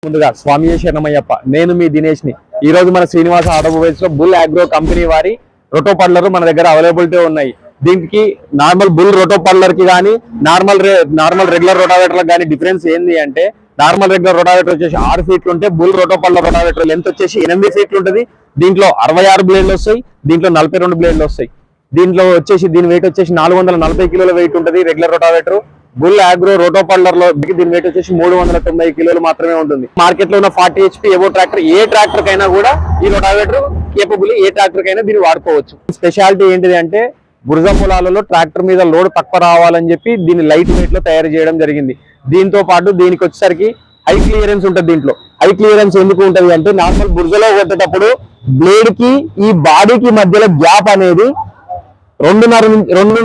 ముందుగా స్వామి శరణమయ్యప్ప. నేను మీ దినేష్ ని. ఈ రోజు మన శ్రీనివాస ఆటోమొబైల్స్ లో బుల్ అగ్రో కంపెనీ వారి రోటో పడ్లర్ మన దగ్గర అవైలబిలిటీ ఉన్నాయి. దీనికి నార్మల్ బుల్ రోటో పడ్లర్ కి కానీ నార్మల్ రెగ్యులర్ రోటావేటర్ కానీ డిఫరెన్స్ ఏంది అంటే, నార్మల్ రెగ్యులర్ రోటావేటర్ వచ్చేసి 6 ఫీట్లు ఉంటే బుల్ రోటో పడ్లర్ రోటావేటర్ లెంత్ వచ్చేసి 8 ఫీట్లు ఉంటుంది. దీంట్లో 66 బ్లేడ్లు వస్తాయి, దీంట్లో 42 బ్లేడ్లు వస్తాయి. దీంట్లో వచ్చేసి దీని వెయిట్ వచ్చేసి 440 కిలోల వెయిట్ ఉంటుంది. Regular rotavator bull agro roto puddler లో దీని వెయిట్ వచ్చేసి 390 కిలోలు మాత్రమే ఉంటుంది. మార్కెట్ లో ఉన్న 40 HP ఎవో ట్రాక్టర్, ఏ ట్రాక్టర్ కైనా కూడా ఈ రోటావేటర్ కేపబుల్, ఏ ట్రాక్టర్ కైనా దీన్ని వాడుకోవచ్చు. స్పెషాలిటీ ఏంటిది అంటే, బురద పొలాలలో ట్రాక్టర్ మీద లోడ్ తక్కువ రావాలని చెప్పి దీన్ని లైట్ వెయిట్ లో తయారు చేయడం జరిగింది. దీంతో పాటు దీనికి వచ్చేసరికి హై క్లియరెన్స్ ఉంటుంది. దీంట్లో హై క్లియరెన్స్ ఎందుకు ఉంటుంది అంటే, నార్మల్ బురదలో కొట్టేటప్పుడు బ్లేడ్ కి ఈ బాడీకి మధ్యలో గ్యాప్ అనేది 2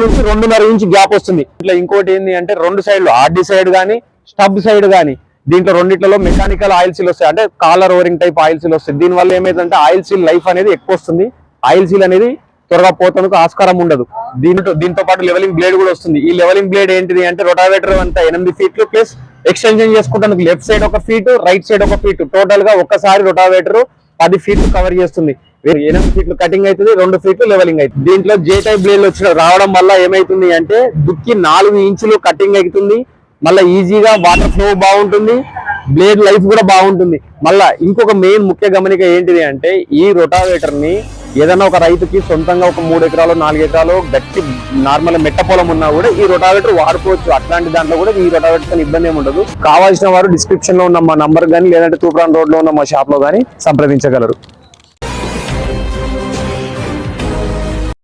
నుంచి 2.5 ఇంచ్ గ్యాప్ వస్తుంది. ఇట్లా ఇంకోటి ఏంటి అంటే, 2 సైడ్లు ఆర్డి సైడ్ కానీ స్టబ్ సైడ్ కానీ దీంట్లో రెండిట్లలో మెకానికల్ ఆయిల్ సీల్ వస్తాయి, అంటే collar O ring type oil seal వస్తాయి. దీనివల్ల ఏమైందంటే ఆయిల్ సీల్ లైఫ్ అనేది ఎక్కువ వస్తుంది. ఆయిల్ సీల్ అనేది త్వరగా పోతానికి ఆస్కారం ఉండదు. దీంతో పాటు లెవెలింగ్ బ్లేడ్ కూడా వస్తుంది. ఈ లెవెలింగ్ బ్లేడ్ ఏంటిది అంటే, రొటావేటర్ అంతా 8 ఫీట్లు ప్లస్ ఎక్స్టెన్షన్ చేసుకుంటానికి left side 1 feet, right side 1 feet, total గా ఒక్కసారి రొటావేటర్ 10 ఫీట్లు కవర్ చేస్తుంది. 8 ఫీట్లు కటింగ్ అవుతుంది, 2 ఫీట్లు లెవెలింగ్ అవుతుంది. దీంట్లో జే టైప్ బ్లేడ్లు రావడం వల్ల ఏమైతుంది అంటే, దుక్కి 4 ఇంచులు కటింగ్ అవుతుంది. మళ్ళీ ఈజీగా వాటర్ ఫ్లో బాగుంటుంది, బ్లేడ్ లైఫ్ కూడా బాగుంటుంది. మళ్ళా ఇంకొక మెయిన్ ముఖ్య గమనిక ఏంటిది అంటే, ఈ రొటావేటర్ ని ఏదైనా ఒక రైతుకి సొంతంగా ఒక 3 ఎకరాలు 4 ఎకరాలు గట్టి నార్మల్ మెట్ట పొలం ఉన్నా కూడా ఈ రొటావేటర్ వాడుకోవచ్చు. అట్లాంటి దాంట్లో కూడా ఈ రొటావేటర్ ఇబ్బంది ఏమి ఉండదు. కావాల్సిన వారు డిస్క్రిప్షన్ లో ఉన్న మా నంబర్ కానీ, లేదంటే తూప్రాన్ రోడ్ లో ఉన్న మా షాప్ లో కానీ సంప్రదించగలరు.